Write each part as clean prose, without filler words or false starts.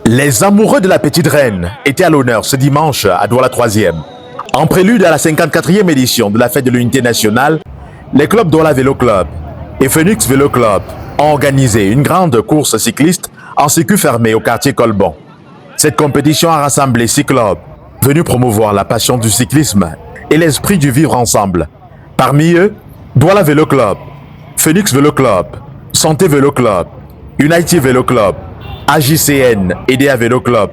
Les amoureux de la petite reine étaient à l'honneur ce dimanche à Douala 3e. En prélude à la 54e édition de la fête de l'unité nationale, les clubs Douala Vélo Club et Phoenix Vélo Club ont organisé une grande course cycliste en circuit fermé au quartier Colbon. Cette compétition a rassemblé 6 clubs venus promouvoir la passion du cyclisme et l'esprit du vivre ensemble. Parmi eux, Douala Vélo Club, Phoenix Vélo Club, Santé Vélo Club, Unity Vélo Club, AJCN EDA Vélo Club,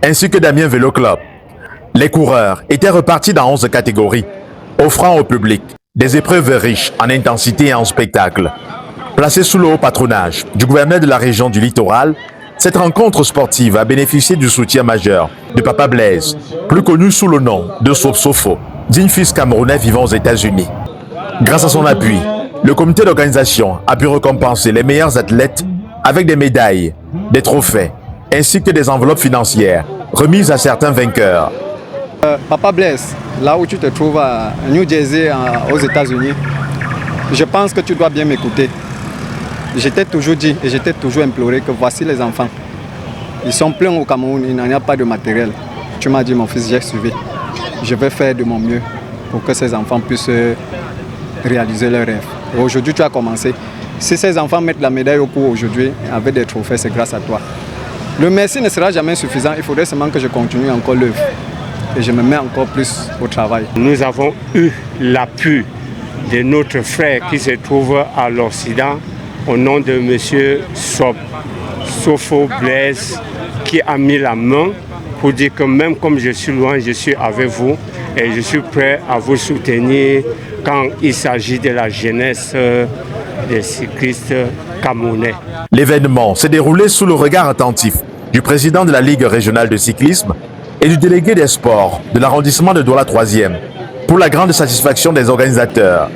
ainsi que Damien Vélo Club. Les coureurs étaient repartis dans 11 catégories, offrant au public des épreuves riches en intensité et en spectacle. Placée sous le haut patronage du gouverneur de la région du Littoral, cette rencontre sportive a bénéficié du soutien majeur de Papa Blaise, plus connu sous le nom de Sopsofo, digne fils camerounais vivant aux États-Unis. Grâce à son appui, le comité d'organisation a pu récompenser les meilleurs athlètes avec des médailles, des trophées, ainsi que des enveloppes financières remises à certains vainqueurs. Papa Blaise, là où tu te trouves à New Jersey, aux États-Unis, je pense que tu dois bien m'écouter. Je t'ai toujours dit et je t'ai toujours imploré que voici les enfants. Ils sont pleins au Cameroun, il n'y a pas de matériel. Tu m'as dit, mon fils, j'ai suivi. Je vais faire de mon mieux pour que ces enfants puissent réaliser leurs rêves. Et aujourd'hui, tu as commencé. Si ces enfants mettent la médaille au cou aujourd'hui avec des trophées, c'est grâce à toi. Le merci ne sera jamais suffisant, il faudrait seulement que je continue encore l'œuvre. Et je me mets encore plus au travail. Nous avons eu l'appui de notre frère qui se trouve à l'Occident, au nom de M. Sopho Blaise, qui a mis la main pour dire que même comme je suis loin, je suis avec vous et je suis prêt à vous soutenir quand il s'agit de la jeunesse des cyclistes camerounais. L'événement s'est déroulé sous le regard attentif du président de la Ligue régionale de cyclisme et du délégué des sports de l'arrondissement de Douala 3e, pour la grande satisfaction des organisateurs.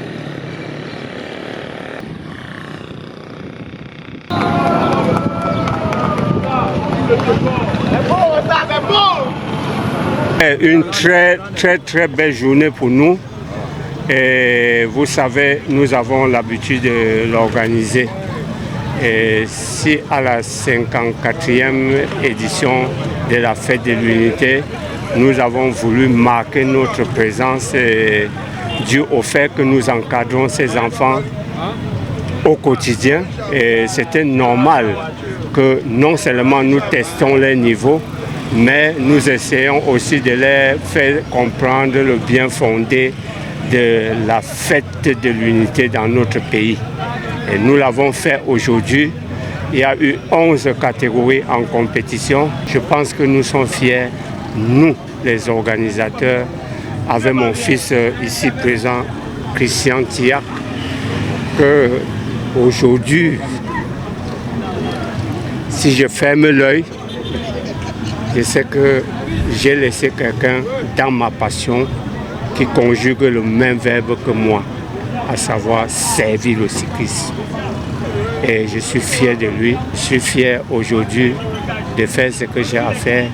Une très belle journée pour nous. Et vous savez, nous avons l'habitude de l'organiser. Et si à la 54e édition de la fête de l'unité, nous avons voulu marquer notre présence dû au fait que nous encadrons ces enfants au quotidien. Et c'était normal que non seulement nous testons leur niveau, mais nous essayons aussi de leur faire comprendre le bien fondé de la fête de l'unité dans notre pays. Et nous l'avons fait aujourd'hui. Il y a eu 11 catégories en compétition. Je pense que nous sommes fiers, nous les organisateurs, avec mon fils ici présent, Christian Thiac, qu'aujourd'hui, si je ferme l'œil, je sais que j'ai laissé quelqu'un dans ma passion qui conjugue le même verbe que moi, à savoir servir le cyclisme. Et je suis fier de lui, je suis fier aujourd'hui de faire ce que j'ai à faire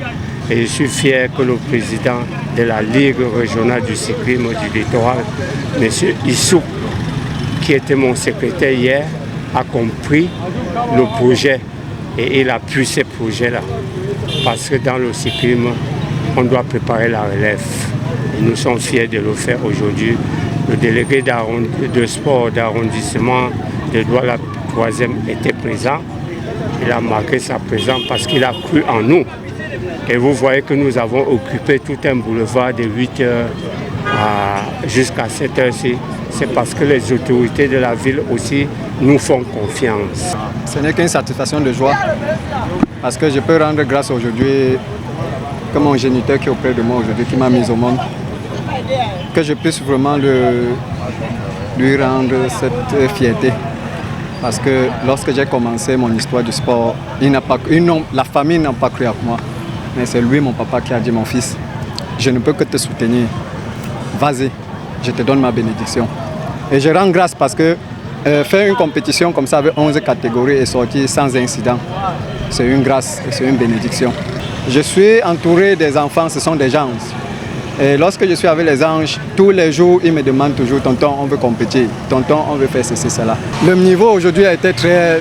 et je suis fier que le président de la Ligue régionale du cyclisme du littoral, M. Issou, qui était mon secrétaire hier, a compris le projet et il appuie ces projets-là. Parce que dans le cyclisme, on doit préparer la relève. Et nous sommes fiers de le faire aujourd'hui. Le délégué de sport d'arrondissement de Douala 3e était présent. Il a marqué sa présence parce qu'il a cru en nous. Et vous voyez que nous avons occupé tout un boulevard de 8h jusqu'à 7h-ci. C'est parce que les autorités de la ville aussi nous font confiance. Ce n'est qu'une satisfaction de joie parce que je peux rendre grâce aujourd'hui que mon géniteur qui est auprès de moi aujourd'hui, qui m'a mis au monde, que je puisse vraiment lui rendre cette fierté. Parce que lorsque j'ai commencé mon histoire du sport, la famille n'a pas cru à moi. Mais c'est lui, mon papa, qui a dit, mon fils, je ne peux que te soutenir. Vas-y, je te donne ma bénédiction. Et je rends grâce parce que faire une compétition comme ça avec 11 catégories et sortir sans incident, c'est une grâce et c'est une bénédiction. Je suis entouré des enfants, ce sont des anges. Et lorsque je suis avec les anges, tous les jours, ils me demandent toujours, tonton, on veut compétir, tonton, on veut faire ceci, cela. Le niveau aujourd'hui a été très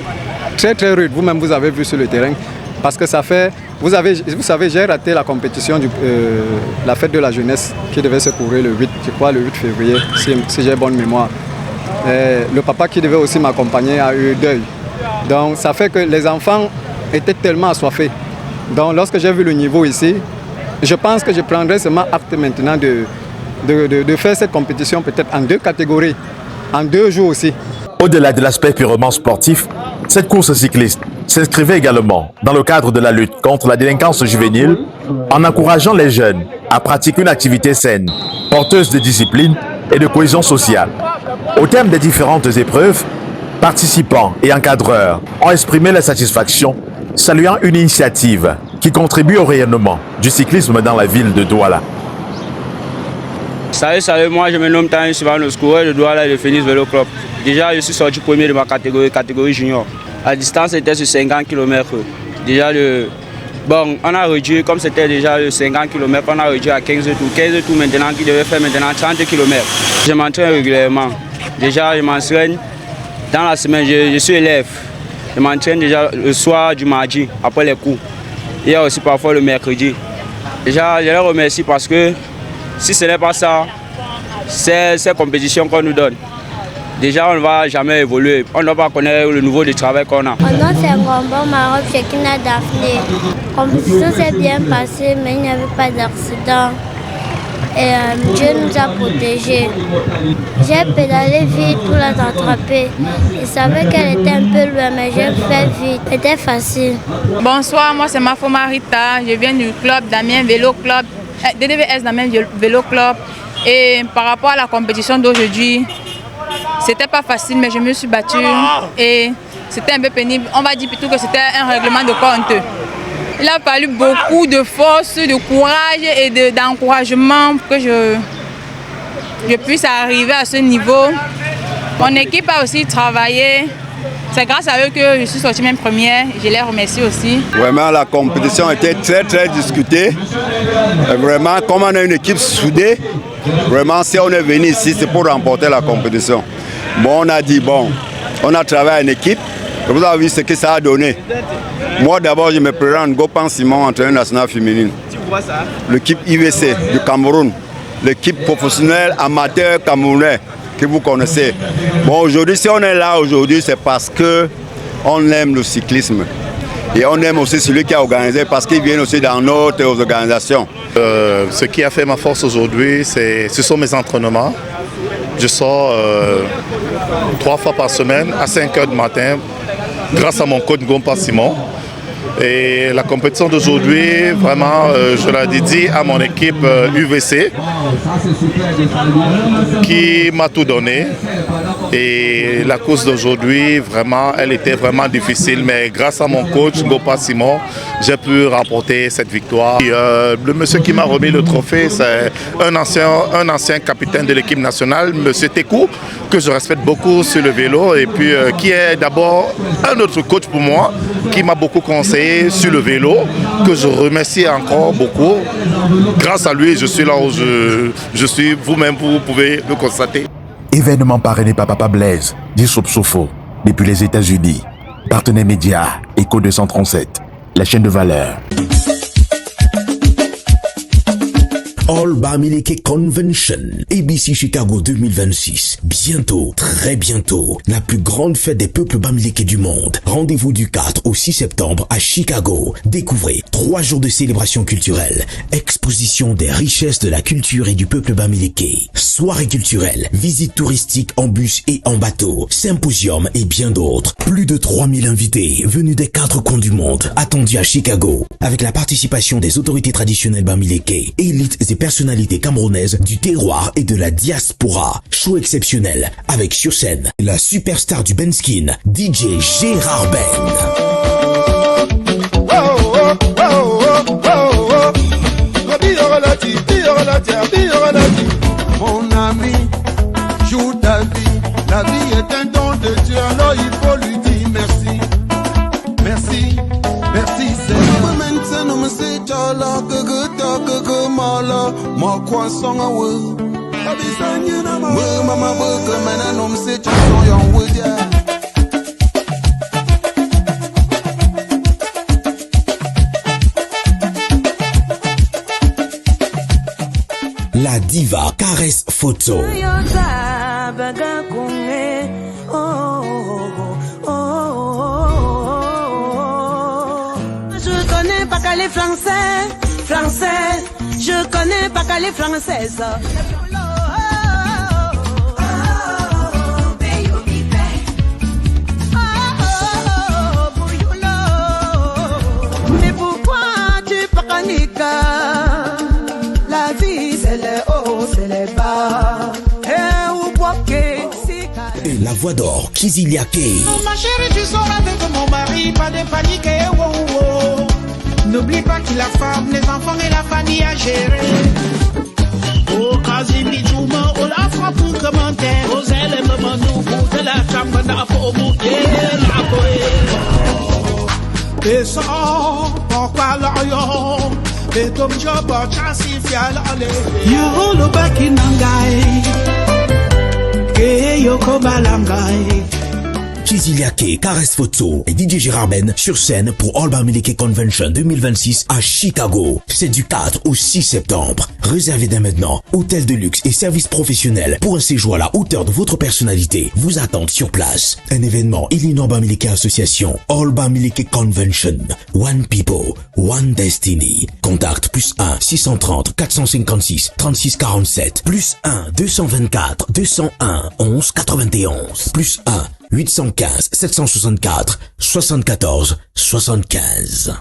rude. Vous-même, vous avez vu sur le terrain, parce que ça fait Vous savez, j'ai raté la compétition, la fête de la jeunesse qui devait se courir le 8, je crois, le 8 février, si j'ai bonne mémoire. Le papa qui devait aussi m'accompagner a eu deuil. Donc ça fait que les enfants étaient tellement assoiffés. Donc lorsque j'ai vu le niveau ici, je pense que je prendrai seulement acte maintenant de faire cette compétition peut-être en 2 catégories, en 2 jours aussi. Au-delà de l'aspect purement sportif, cette course cycliste s'inscrivait également dans le cadre de la lutte contre la délinquance juvénile en encourageant les jeunes à pratiquer une activité saine, porteuse de discipline et de cohésion sociale. Au terme des différentes épreuves, participants et encadreurs ont exprimé leur satisfaction, saluant une initiative qui contribue au rayonnement du cyclisme dans la ville de Douala. Salut, moi je me nomme Tani Suvan, le coureur de Douala et de Phoenix Vélo Club. Déjà, je suis sorti premier de ma catégorie junior. La distance était sur 50 km. Déjà, on a réduit, comme c'était déjà le 50 km, on a réduit à 15 tours. 15 tours maintenant, qui devait faire maintenant 30 km. Je m'entraîne régulièrement. Déjà, je m'entraîne dans la semaine, je suis élève. Je m'entraîne déjà le soir du mardi, après les cours. Il y a aussi parfois le mercredi. Déjà, je les remercie parce que si ce n'est pas ça, c'est ces compétitions qu'on nous donne. Déjà, on ne va jamais évoluer. On ne va pas connaître le niveau du travail qu'on a. Mon nom c'est Ngombo Maroc Shekina Daphné. La compétition s'est bien passée, mais il n'y avait pas d'accident. Et Dieu nous a protégés. J'ai pédalé vite pour la rattraper. Je savais qu'elle était un peu loin, mais j'ai fait vite. C'était facile. Bonsoir, moi c'est Mafo Marita. Je viens du club Damien Vélo Club, DDVS Damien Vélo Club. Et par rapport à la compétition d'aujourd'hui, c'était pas facile, mais je me suis battue et c'était un peu pénible. On va dire plutôt que c'était un règlement de compte. Il a fallu beaucoup de force, de courage et d'encouragement pour que je puisse arriver à ce niveau. Mon équipe a aussi travaillé. C'est grâce à eux que je suis sortie même première. Je les remercie aussi. Vraiment, la compétition était très discutée. Et vraiment, comme on a une équipe soudée, vraiment, si on est venu ici, c'est pour remporter la compétition. Bon, on a dit, on a travaillé en équipe. Et vous avez vu ce que ça a donné. Moi, d'abord, je me présente Gopan Simon, entraîneur national féminine. L'équipe IVC du Cameroun, l'équipe professionnelle amateur camerounais que vous connaissez. Bon, aujourd'hui, si on est là aujourd'hui, c'est parce qu'on aime le cyclisme. Et on aime aussi celui qui a organisé parce qu'il vient aussi dans notre organisation. Ce qui a fait ma force aujourd'hui, ce sont mes entraînements. Je sors 3 fois par semaine à 5 h du matin grâce à mon coach Ngompa Simon. Et la compétition d'aujourd'hui, vraiment, je la dédie à mon équipe UVC qui m'a tout donné. Et la course d'aujourd'hui, vraiment, elle était vraiment difficile. Mais grâce à mon coach Ngompa Simon, j'ai pu remporter cette victoire. Et, le monsieur qui m'a remis le trophée, c'est un ancien capitaine de l'équipe nationale, monsieur Tekou, que je respecte beaucoup sur le vélo. Et puis qui est d'abord un autre coach pour moi, qui m'a beaucoup conseillé sur le vélo, que je remercie encore beaucoup. Grâce à lui, je suis là où je suis. Vous-même, vous pouvez le constater. Événement parrainé par Papa Blaise, dit Sopsofo, depuis les États-Unis. Partenaire média, Echo 237, la chaîne de valeur. All Bamileke Convention, ABC Chicago 2026. Bientôt, très bientôt, la plus grande fête des peuples Bamileke du monde. Rendez-vous du 4 au 6 septembre à Chicago. Découvrez 3 jours de célébration culturelle, exposition des richesses de la culture et du peuple Bamileke, soirée culturelle, visites touristiques en bus et en bateau, symposium et bien d'autres. Plus de 3000 invités venus des 4 coins du monde, attendus à Chicago, avec la participation des autorités traditionnelles Bamileke, élites et personnalités camerounaises du terroir et de la diaspora. Show exceptionnel avec sur scène la superstar du Benskin, DJ Gérard Ben. Mon ami, joue ta vie. La vie est un don de Dieu, alors il faut lui dire merci. Merci, merci Seigneur. Ma croissant à vous. Mama boka mana nom se chanson yon wodia. La diva Caresse Photo. Je connais pas qu'à les français, je connais pas qu'à les françaises. Mais pourquoi tu paniques? La vie c'est les hauts, c'est les bas. Et la voix d'or, Kiziliake. Ma chérie, tu sors avec mon mari, pas de panique, oh, oh. N'oublie pas qu'il a femme, les enfants et la famille à gérer. Oh, Kazimi Djouma, oh la frappe pour commentaire. Oh, zèle, maman, nous, pour de la chambre, n'a pas au bout, la boue. Et ça, pourquoi l'oyo? Et comme je porte, chassis, fial, allez. Yo, le baki nangai. Yoko Balangai. Kiziliake, Caresse Photo et DJ Gérard Ben sur scène pour All Bar Milike Convention 2026 à Chicago. C'est du 4 au 6 septembre. Réservez dès maintenant. Hôtel de luxe et services professionnels pour un séjour à la hauteur de votre personnalité vous attendent sur place. Un événement Illinois Bar Milike Association. All Bar Milike Convention. One People, One Destiny. Contact +1 630 456 36 47 +1 224 201 11 91 +1 815 764 74 75.